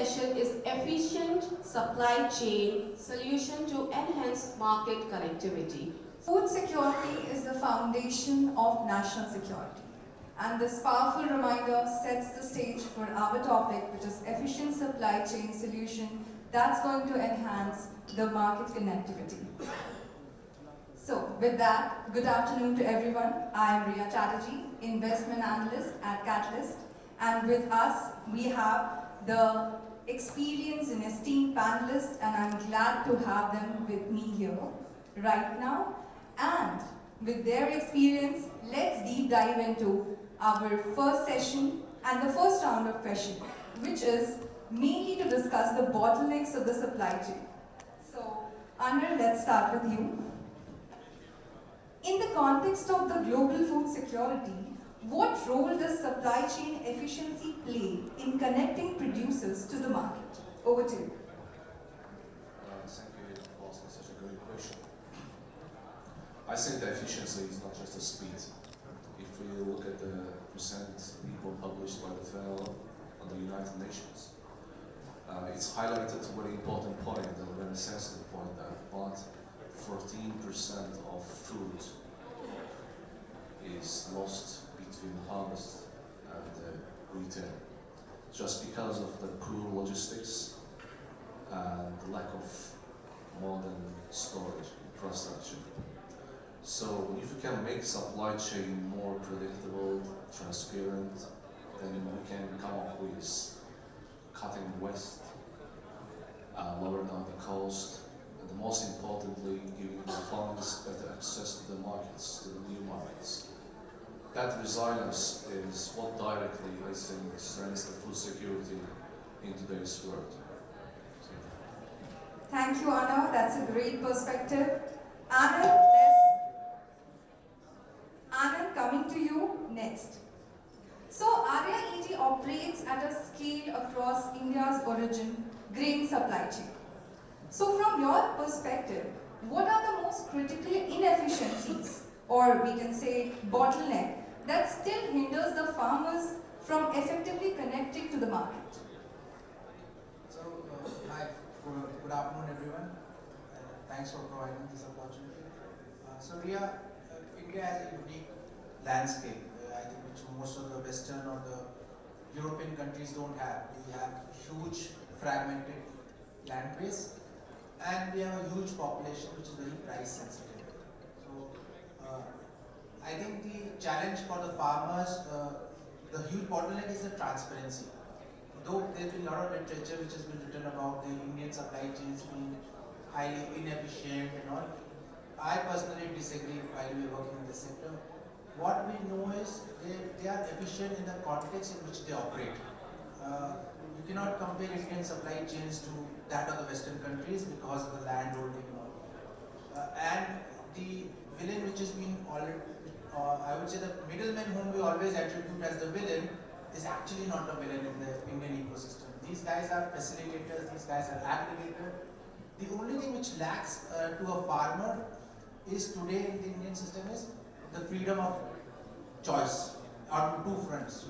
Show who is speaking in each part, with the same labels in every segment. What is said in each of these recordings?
Speaker 1: session is Efficient Supply Chain Solution to Enhance Market Connectivity.
Speaker 2: Food security is the foundation of national security. And this powerful reminder sets the stage for our topic, which is efficient supply chain solution that's going to enhance the market connectivity. So, with that, good afternoon to everyone. I am Riya Chatterjee, Investment Analyst at Catalyst. And with us, we have the experienced and esteemed panelists, and I'm glad to have them with me here right now. And with their experience, let's deep dive into our first session and the first round of questions, which is mainly to discuss the bottlenecks of the supply chain. So, Anar, let's start with you. In the context of the global food security, what role does supply chain efficiency play in connecting producers to the market? Over to you.
Speaker 3: Thank you for asking such a great question. I think the efficiency is not just a speed. If we look at the percent people published by the FAO on the United Nations, it's highlighted a very important point, a very sensitive point, that about 14% of food is lost between harvest and retail, just because of the poor logistics and the lack of modern storage infrastructure. So if we can make supply chain more predictable, transparent, then we can come up with cutting waste, lower down the cost, and most importantly, giving the farmers better access to the markets, to the new markets. That resilience is what directly, I think, strengthens the food security in today's world.
Speaker 2: Thank you, Anna. That's a great perspective. Anand, coming to you next. So, Arya.ag operates at a scale across India's origin grain supply chain. So, from your perspective, what are the most critical inefficiencies, or we can say bottleneck, that still hinders the farmers from effectively connecting to the market?
Speaker 4: So, hi, good afternoon everyone. Thanks for providing this opportunity. So, Riya, India has a unique landscape, I think, which most of the Western or the European countries don't have. We have huge fragmented land base, and we have a huge population which is very price sensitive. So, I think the challenge for the farmers, the huge bottleneck is the transparency. Though there's been a lot of literature which has been written about the Indian supply chains being highly inefficient and all, I personally disagree while we're working in the sector. What we know is they are efficient in the context in which they operate. You cannot compare Indian supply chains to that of the Western countries because of the land holding and all. And the villain which has been already, I would say the middleman whom we always attribute as the villain is actually not a villain in the Indian ecosystem. These guys are facilitators, these guys are aggregators. The only thing which lacks to a farmer is today in the Indian system is the freedom of choice on two fronts,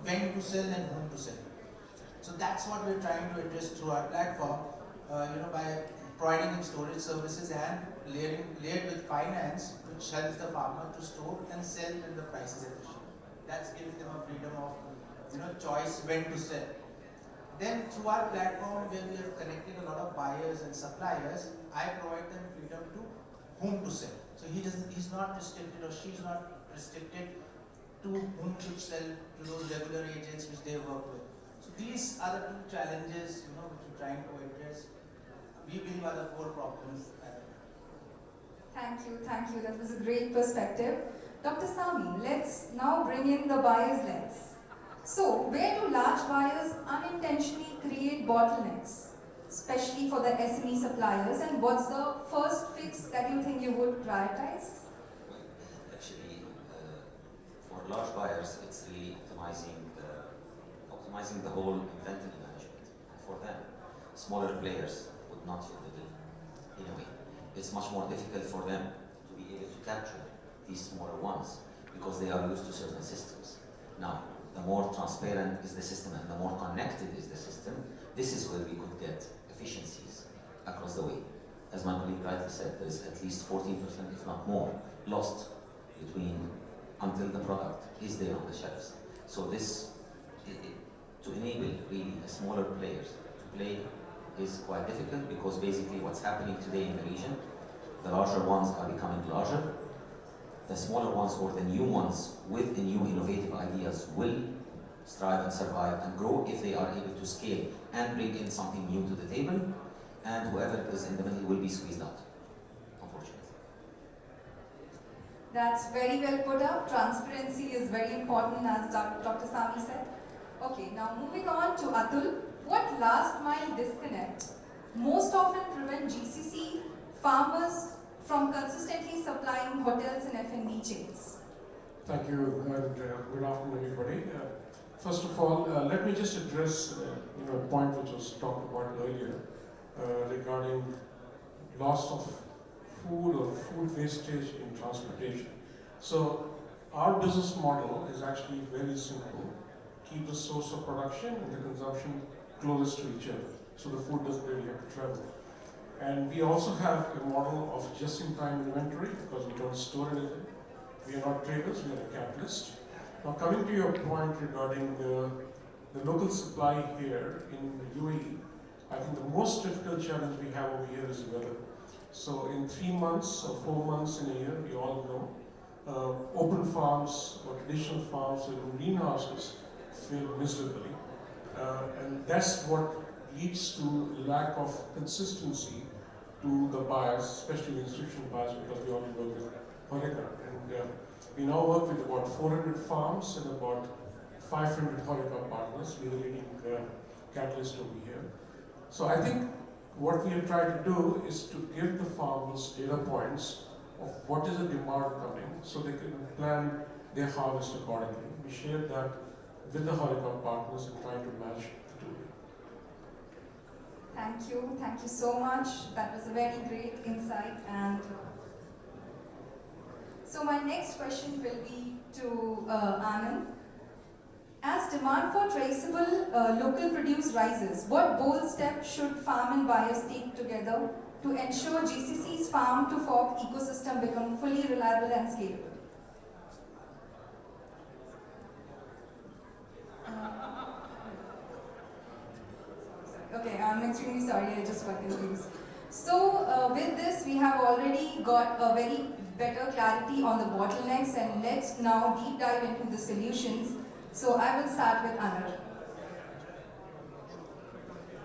Speaker 4: when to sell and whom to sell. So that's what we're trying to address through our platform, by providing them storage services and layered with finance, which helps the farmer to store and sell when the price is efficient. That's giving them a freedom of choice when to sell. Then through our platform, where we have connected a lot of buyers and suppliers, I provide them freedom to whom to sell. So he's not restricted, or she's not restricted to whom to sell, to those regular agents which they work with. So these are the two challenges which we're trying to address. We believe are the core problems.
Speaker 2: Thank you. That was a great perspective. Dr. Sami, let's now bring in the buyer's lens. So, where do large buyers unintentionally create bottlenecks, especially for the SME suppliers, and what's the first fix that you think you would prioritize?
Speaker 5: Actually, for large buyers, it's really optimizing the whole inventory management. For them, smaller players would not fit the bill in a way. It's much more difficult for them to be able to capture these smaller ones because they are used to certain systems. Now, the more transparent is the system and the more connected is the system, this is where we could get efficiencies across the way. As my colleague rightly said, there is at least 14%, if not more, lost until the product is there on the shelves. So this, to enable really the smaller players to play is quite difficult, because basically what's happening today in the region, the larger ones are becoming larger, the smaller ones or the new ones with the new innovative ideas will strive and survive and grow if they are able to scale and bring in something new to the table, and whoever is in the middle will be squeezed out, unfortunately.
Speaker 2: That's very well put up. Transparency is very important, as Dr. Sami said. Okay, now moving on to Atul. What last mile disconnect most often prevent GCC farmers from consistently supplying hotels and F&B chains?
Speaker 6: Thank you, and good afternoon, everybody. First of all, let me just address a point which was talked about earlier regarding loss of food or food wastage in transportation. So our business model is actually very simple. Keep the source of production and the consumption closest to each other, so the food doesn't really have to travel. And we also have a model of just-in-time inventory, because we don't store anything. We are not traders, we are a capitalist. Now, coming to your point regarding the local supply here in the UAE, I think the most difficult challenge we have over here is the weather. So in 3 months or 4 months in a year, we all know, open farms or traditional farms or even greenhouses fail miserably. And that's what leads to lack of consistency to the buyers, especially the institutional buyers, because we only work with HoReCa. And we now work with about 400 farms and about 500 HoReCa partners. We're the leading catalyst over here. So I think what we have tried to do is to give the farmers data points of what is the demand coming, so they can plan their harvest accordingly. We share that with the HoReCa partners and try to match the two.
Speaker 2: Thank you so much. That was a very great insight. And so my next question will be to Anand. As demand for traceable local produce rises, what bold steps should farm and buyers take together to ensure GCC's farm to fork ecosystem become fully reliable and scalable? Okay, I'm extremely sorry, I just got confused. So with this, we have already got a very better clarity on the bottlenecks, and let's now deep dive into the solutions. So I will start with Anar.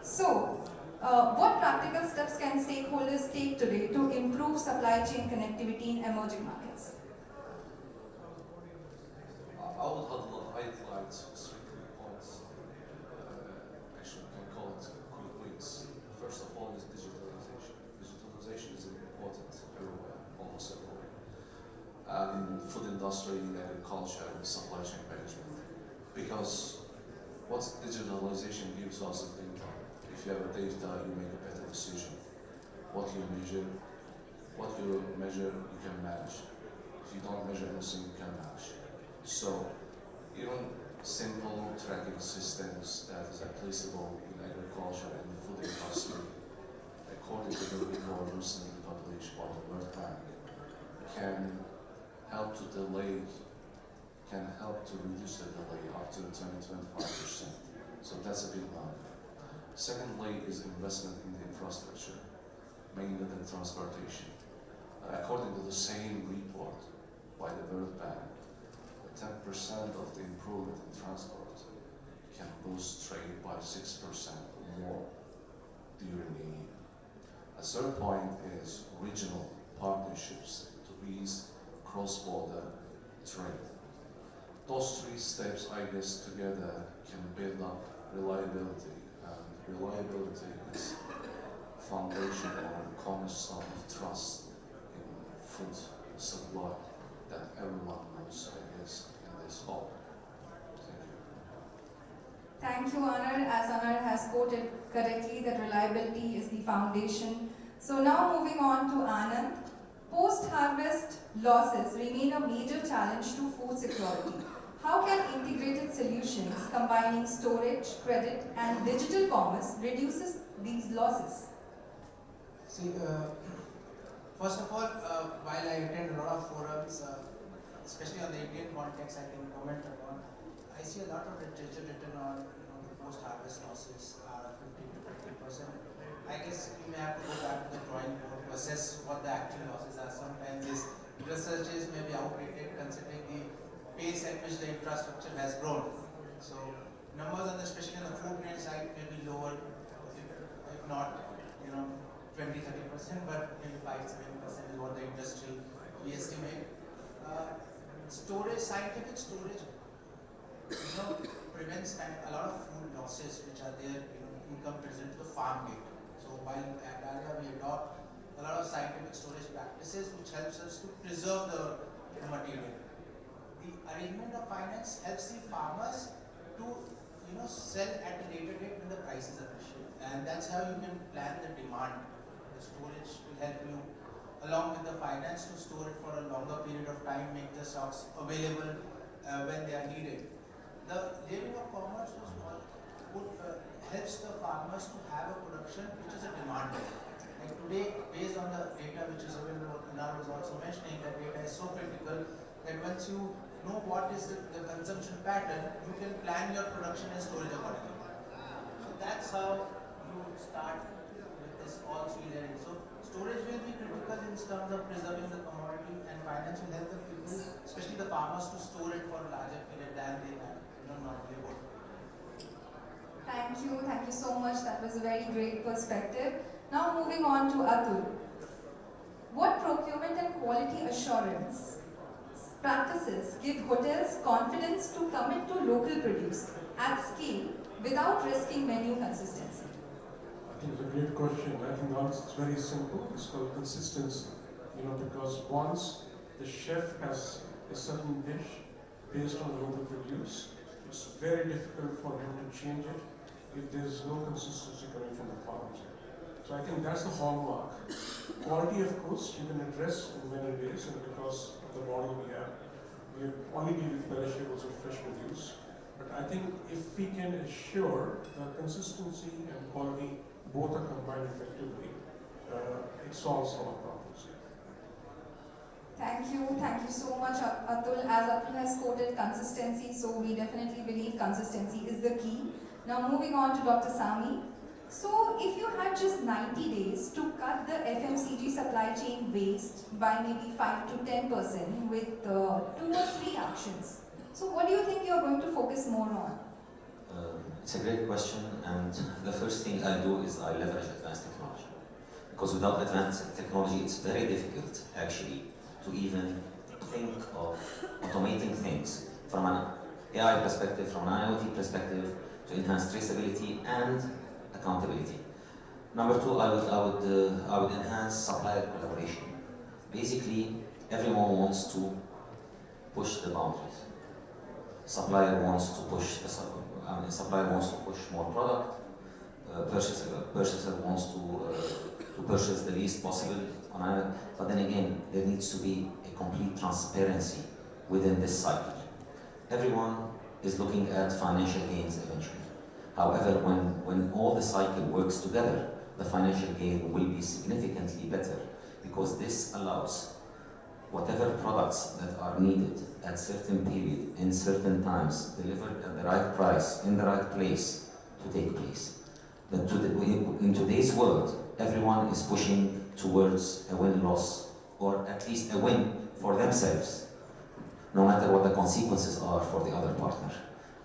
Speaker 2: So, what practical steps can stakeholders take today to improve supply chain connectivity in emerging markets?
Speaker 3: I would highlight 3 points. Actually, we can call it quick wins. First of all is digitalization. Digitalization is important everywhere, almost everywhere. In food industry, in agriculture, in supply chain management. Because what digitalization gives us is data. If you have data, you make a better decision. What you measure, you can manage. If you don't measure anything, you can manage. So, even simple tracking systems that is applicable in agriculture and the food industry, according to the report recently published by the World Bank, can help to reduce the delay up to 20-25%. So that's a big number. Secondly is investment in the infrastructure, mainly the transportation. According to the same report by the World Bank, 10% of the improvement in transport can boost trade by 6% or more during a year. A third point is regional partnerships to ease cross-border trade. Those 3 steps, I guess, together can build up reliability, and reliability is foundation or cornerstone of trust in food supply that everyone knows, I guess, in this hall. Thank you.
Speaker 2: Thank you, Anar. As Anar has quoted correctly, that reliability is the foundation. So now moving on to Anand. Post-harvest losses remain a major challenge to food security. How can integrated solutions combining storage, credit, and digital commerce reduces these losses?
Speaker 4: See, first of all, while I attend a lot of forums, especially on the Indian context, I can comment upon. I see a lot of literature written on the post-harvest losses are 15 to 20%. I guess you may have to go back to the drawing board to assess what the actual losses are. Sometimes these researches may be outdated considering the pace at which the infrastructure has grown. So numbers on the, especially on the food grain side may be lower, if not 20-30%, but maybe 5-7% is what the industry we estimate. Storage, scientific storage, prevents a lot of food losses which are there, income present to the farm gate. So while at Arya we adopt a lot of scientific storage practices which helps us to preserve the material. The arrangement of finance helps the farmers to sell at a later date when the prices appreciate, and that's how you can plan the demand. The storage will help you along with the finance to store it for a longer period of time, make the stocks available when they are needed. The layering of commerce helps the farmers to have a production which is a demand. Like today, based on the data which is available, Anar was also mentioning that data is so critical that once you know what is the consumption pattern, you can plan your production and storage accordingly. So that's how you start with this all three layering. So storage will be critical in terms of preserving the commodity, and finance will help the people, especially the farmers, to store it for a larger period than they have normally would.
Speaker 2: Thank you so much. That was a very great perspective. Now moving on to Atul. What procurement and quality assurance practices give hotels confidence to commit to local produce at scale without risking menu consistency?
Speaker 6: I think it's a great question. I think the answer is very simple. It's called consistency. Because once the chef has a certain dish based on local produce, it's very difficult for him to change it if there's no consistency coming from the farms. So I think that's the hallmark. Quality, of course, you can address in many ways, and because of the model we only deal with perishables or fresh produce. But I think if we can assure that consistency and quality both are combined effectively, it solves our problems.
Speaker 2: Thank you so much, Atul. As Atul has quoted consistency, so we definitely believe consistency is the key. Now moving on to Dr. Sami. So if you had just 90 days to cut the FMCG supply chain waste by maybe 5 to 10% with 2 or 3 actions, so what do you think you're going to focus more on?
Speaker 5: It's a great question, and the first thing I do is I leverage advanced technology. Because without advanced technology, it's very difficult actually to even think of automating things from an AI perspective, from an IoT perspective, to enhance traceability and accountability. Number 2, I would enhance supplier collaboration. Basically, everyone wants to push the boundaries. Supplier wants to push more product. Purchaser wants to purchase the least possible on it. But then again, there needs to be a complete transparency within this cycle. Everyone is looking at financial gains eventually. However, when all the cycle works together, the financial gain will be significantly better, because this allows whatever products that are needed at certain period, in certain times, delivered at the right price, in the right place, to take place. In today's world, everyone is pushing towards a win-loss, or at least a win for themselves, no matter what the consequences are for the other partner.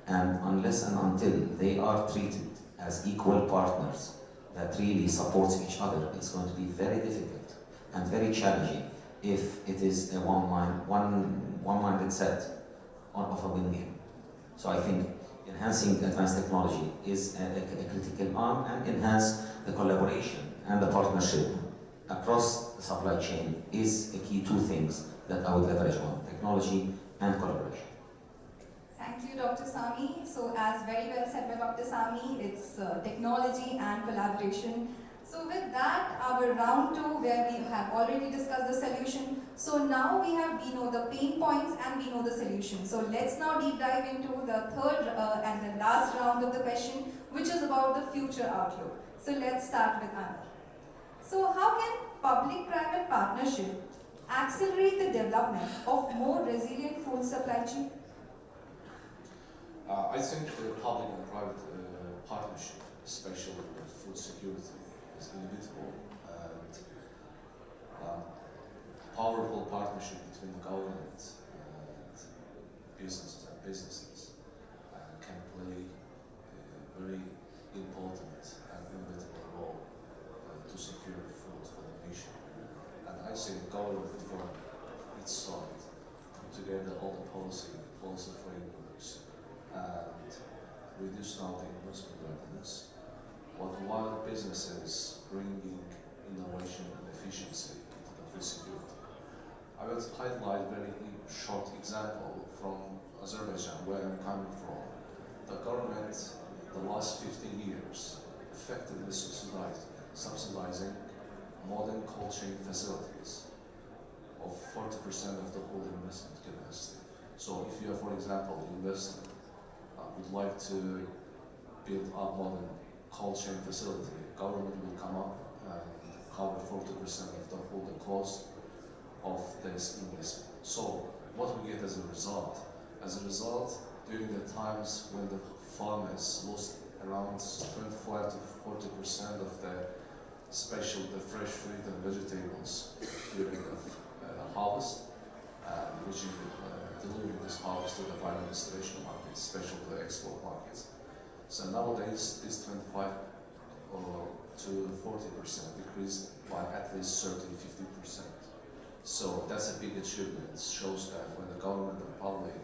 Speaker 5: And unless and until they are treated as equal partners that really supports each other, it's going to be very difficult and very challenging if it is a one-minded set of a win game. So I think enhancing advanced technology is a critical arm, and enhance the collaboration and the partnership across the supply chain is a key 2 things that I would leverage on: technology and collaboration.
Speaker 2: Thank you, Dr. Sami. So as very well said by Dr. Sami, it's technology and collaboration. So with that, our round 2, where we have already discussed the solution, So now we know the pain points and we know the solution. So let's now deep dive into the third and the last round of the question, which is about the future outlook. So let's start with Anand. So how can public-private partnership accelerate the development of more resilient food supply chain?
Speaker 3: I think the public and private partnership, especially with food security, is inevitable, and powerful partnership between the government and businesses can play a very important and inevitable role to secure food for the nation. And I think the government from its side put together all the policy frameworks and reduce now the investment burdens, while businesses bringing innovation and efficiency into the food security. I will highlight a very short example from Azerbaijan, where I'm coming from. The government, the last 15 years, effectively subsidizing modern cold chain facilities of 40% of the whole investment capacity. So if you are, for example, investor would like to build up modern cold chain facility, government will come up and cover 40% of the whole cost of this investment. So what we get as a result? As a result, during the times when the farmers lost around 25 to 40% of the fresh fruit and vegetables during the harvest, which delivering this harvest to the final destination markets, especially the export markets. So nowadays, this 25 to 40% decreased by at least 30–50%. So that's a big achievement. It shows that when the government and public,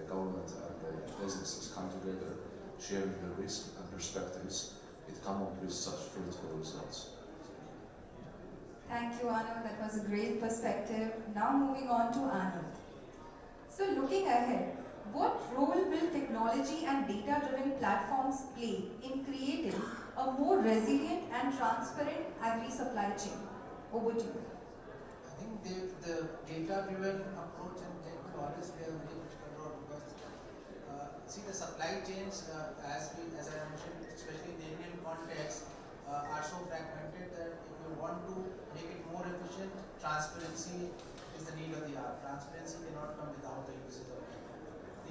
Speaker 3: government and the businesses come together, sharing the risk and perspectives, it comes up with such fruitful results.
Speaker 2: Thank you, Anand. That was a great perspective. Now moving on to Anand. So looking ahead, what role will technology and data-driven platforms play in creating a more resilient and transparent agri-supply chain? Over to you.
Speaker 4: I think the data-driven approach and tech will always play a very critical role because see the supply chains, as I mentioned, especially in the Indian context, are so fragmented that if you want to make it more efficient, transparency is the need of the hour. Transparency cannot come without the usage of tech.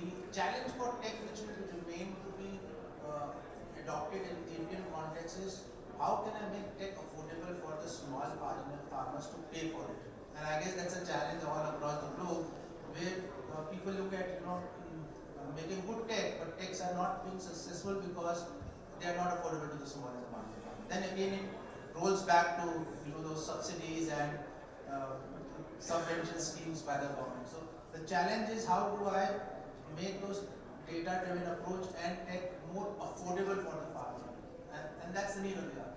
Speaker 4: The challenge for tech which will remain to be adopted in the Indian context is how can I make tech affordable for the small marginal farmers to pay for it? And I guess that's a challenge all across the globe where people look at making good tech, but techs are not being successful because they are not affordable to the small and the marginal farmer. Then again it rolls back to those subsidies and subvention schemes by the government. So the challenge is how do I make those data-driven approach and tech more affordable for the farmer, and that's the need of the hour.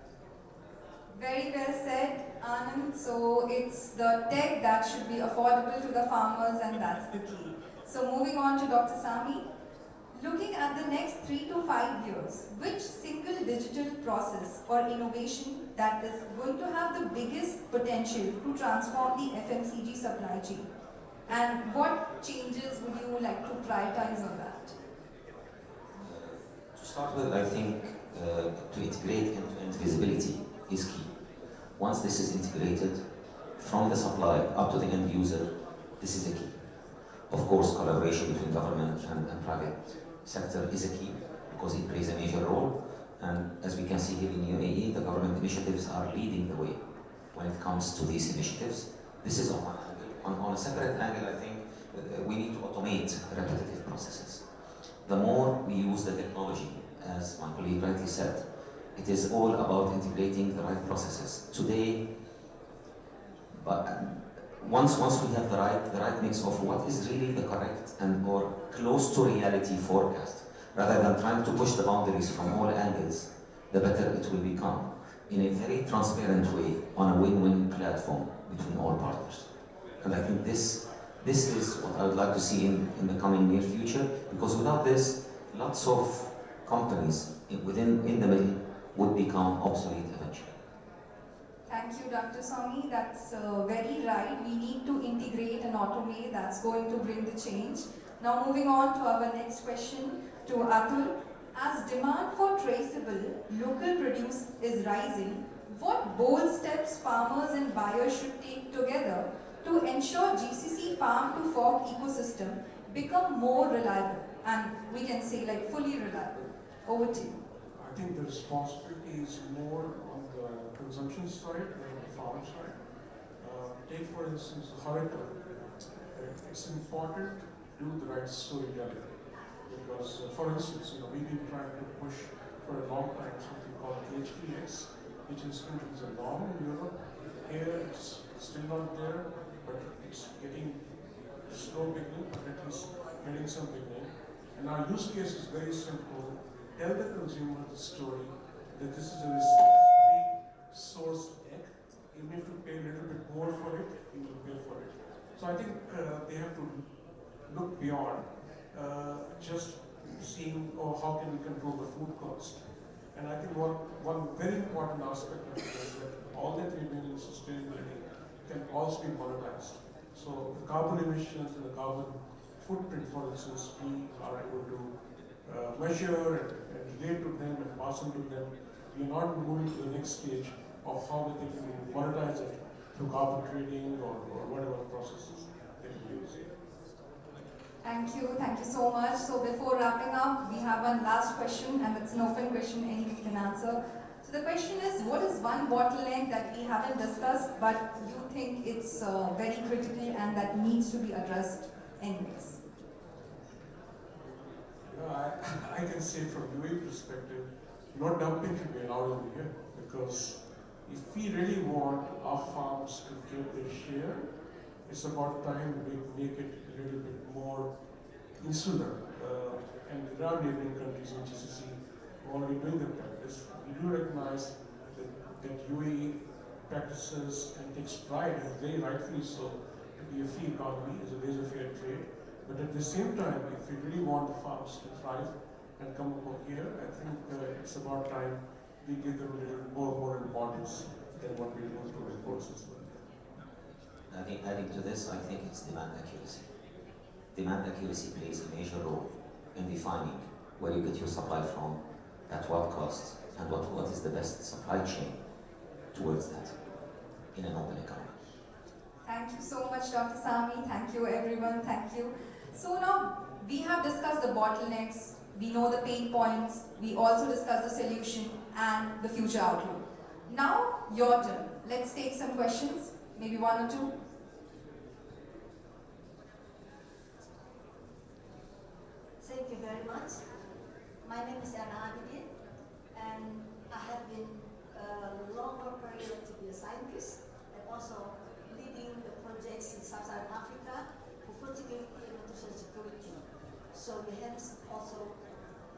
Speaker 2: Very well said, Anand. So it's the tech that should be affordable to the farmers, and that's the key. So moving on to Dr. Sami. Looking at the next 3 to 5 years, which single digital process or innovation that is going to have the biggest potential to transform the FMCG supply chain? And what changes would you like to prioritize on that?
Speaker 5: To start with, I think to integrate end-to-end visibility is key. Once this is integrated from the supply up to the end user, this is a key. Of course, collaboration between government and private sector is a key because it plays a major role. And as we can see here in UAE, the government initiatives are leading the way when it comes to these initiatives. This is on one angle. On a separate angle, I think we need to automate repetitive processes. The more we use the technology, as my colleague rightly said, it is all about integrating the right processes. Today, but once we have the right mix of what is really the correct and or close to reality forecast, rather than trying to push the boundaries from all angles, the better it will become in a very transparent way on a win-win platform between all partners. And I think this is what I would like to see in the coming near future, because without this, lots of companies in the middle would become obsolete eventually.
Speaker 2: Thank Thank you, Dr. Sami. That's very right. We need to integrate and automate. That's going to bring the change. Now moving on to our next question to Atul. As demand for traceable, local produce is rising, what bold steps farmers and buyers should take together to ensure GCC farm to fork ecosystem become more reliable and we can say like fully reliable? Over to you.
Speaker 6: I think the responsibility is more on the consumption side than on the farm side. Take for instance the HoReCa. It's important to do the right storytelling because, for instance, we've been trying to push for a long time something called HPX, which is a norm in Europe. Here it's still not there, but it's getting slow beginning, but at least getting some beginning. And our use case is very simple. Tell the consumer the story that this is a responsibly sourced egg. Even if you pay a little bit more for it, you will pay for it. So I think they have to look beyond just seeing, how can we control the food cost. And I think one very important aspect of it is that all that we do in sustainability can also be monetized. So the carbon emissions and the carbon footprint, for instance, we are able to measure and relate to them and pass on to them. We are not moving to the next stage of how they can monetize it through carbon trading or whatever processes they can use.
Speaker 2: Thank you so much. So before wrapping up, we have one last question and it's an open question, anyone can answer. So the question is, what is one bottleneck that we haven't discussed but you think it's very critical and that needs to be addressed anyways?
Speaker 6: I can say from UAE perspective, no dumping should be allowed over here because if we really want our farms to get their share, it's about time we make it a little bit more insular. And there are neighboring countries in GCC who are already doing the practice. We do recognize that UAE practices and takes pride, and very rightfully so, to be a free economy, as a laissez-faire trade. But at the same time, if we really want the farms to thrive and come over here, I think it's about time we give them a little more importance than what we do to imports as well.
Speaker 5: Adding to this, I think it's demand accuracy. Demand accuracy plays a major role in defining where you get your supply from, at what cost, and what is the best supply chain towards that in an open economy.
Speaker 2: Thank you so much, Dr. Sami. Thank you, everyone. Thank you. So now we have discussed the bottlenecks, we know the pain points, we also discussed the solution and the future outlook. Now, your turn. Let's take some questions, maybe one or two.
Speaker 7: Thank you very much. My name is Anar, and I have been a longer period to be a scientist and also leading the projects in Sub-Saharan Africa for food security and nutrition security. So we have also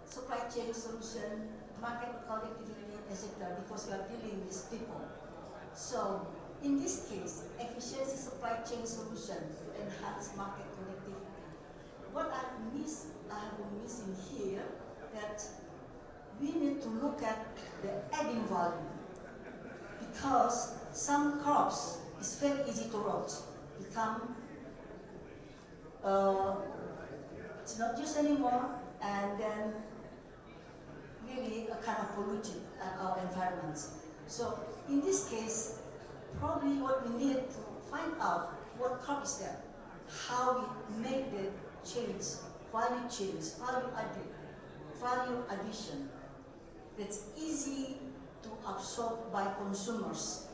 Speaker 7: supply chain solution, market connectivity, etc. because we are dealing with people. So in this case, efficiency supply chain solution to enhance market connectivity. What I have been missing here, that we need to look at the adding value, because some crops is very easy to rot, become it's not used anymore, and then really a kind of polluted our environments. So in this case, probably what we need to find out what crop is there, how we make the change, value addition that's easy to absorb by consumers,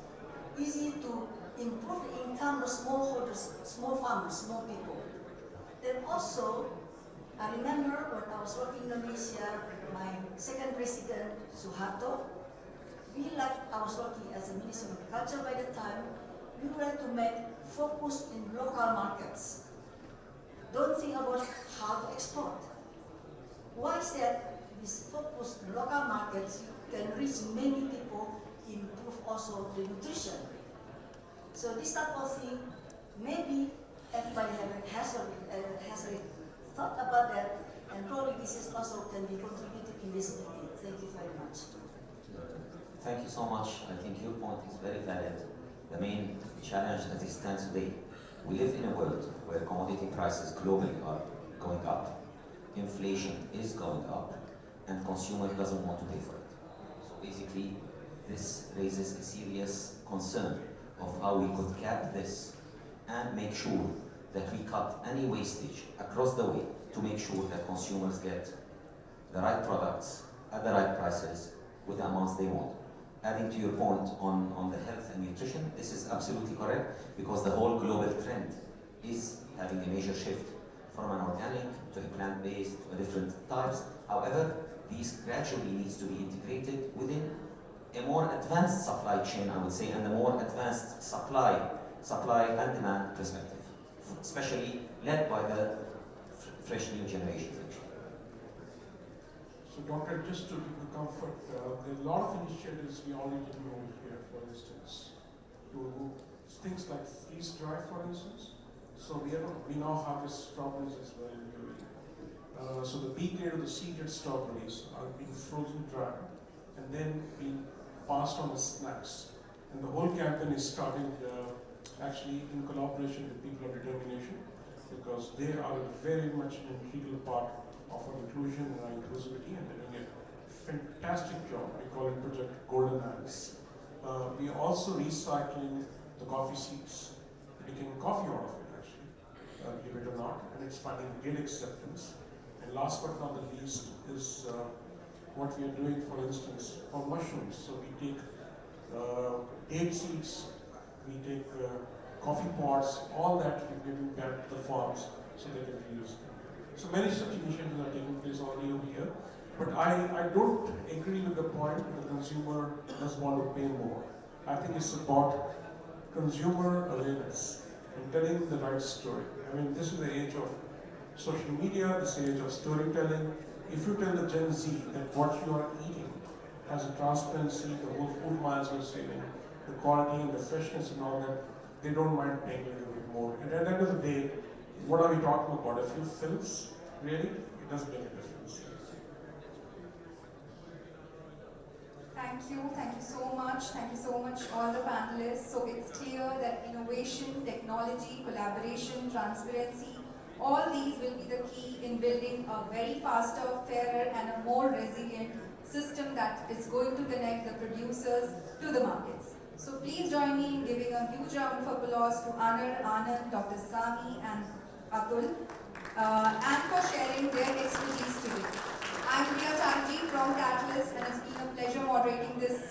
Speaker 7: easy to improve the income of smallholders, small farmers, small people. Then also, I remember when I was working in Indonesia, my second president, Suharto, I was working as a Minister of Agriculture by the time, we would like to make focus in local markets. Don't think about how to export. Why is that? This focus in local markets can reach many people, improve also the nutrition. So this type of thing, maybe everybody has already thought about that, and probably this is also can be contributed in this meeting. Thank you very much.
Speaker 5: Thank you so much. I think your point is very valid. The main challenge as it stands today, we live in a world where commodity prices globally are going up, inflation is going up, and consumer doesn't want to pay for it. So basically, this raises a serious concern of how we could cap this and make sure that we cut any wastage across the way to make sure that consumers get the right products at the right prices with the amounts they want. Adding to your point on the health and nutrition, this is absolutely correct because the whole global trend is having a major shift from an organic to a plant-based to a different types. However, these gradually needs to be integrated within a more advanced supply chain, I would say, and a more advanced supply and demand perspective, especially led by the fresh new generations.
Speaker 6: So, Doctor, just to give you comfort, there are a lot of initiatives we already do over here, for instance, to things like freeze dry, for instance. So we now harvest strawberries as well in UAE. So the B grade of the seeded strawberries are being frozen dry and then being passed on as snacks. And the whole campaign is starting actually in collaboration with People of Determination, because they are very much an integral part of our inclusion and our inclusivity, and they're doing a fantastic job. We call it Project Golden Hands. We are also recycling the coffee seeds, making coffee out of it actually, believe it or not, and it's finding great acceptance. And last but not the least is what we are doing, for instance, for mushrooms. So we take date seeds, we take coffee pods, all that we're giving back to the farms so they can reuse them. So many such initiatives are taking place already over here. But I don't agree with the point that the consumer does want to pay more. I think it's about consumer awareness and telling the right story. I mean, this is the age of social media, this is the age of storytelling. If you tell the Gen Z that what you are eating has a transparency, the whole food miles you're saving, the quality and the freshness and all that, they don't mind paying a little bit more. And at the end of the day, what are we talking about? A few films? Really? It doesn't make a difference.
Speaker 2: Thank you so much all the panelists. So it's clear that innovation, technology, collaboration, transparency, all these will be the key in building a very faster, fairer and a more resilient system that is going to connect the producers to the markets. So please join me in giving a huge round of applause to Anar, Anand, Dr. Sami and Atul and for sharing their expertise today. I'm Riya Chatterjee from Catalyst, and it's been a pleasure moderating this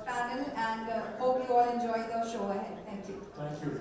Speaker 2: panel, and hope you all enjoy the show ahead. Thank you.
Speaker 6: Thank you.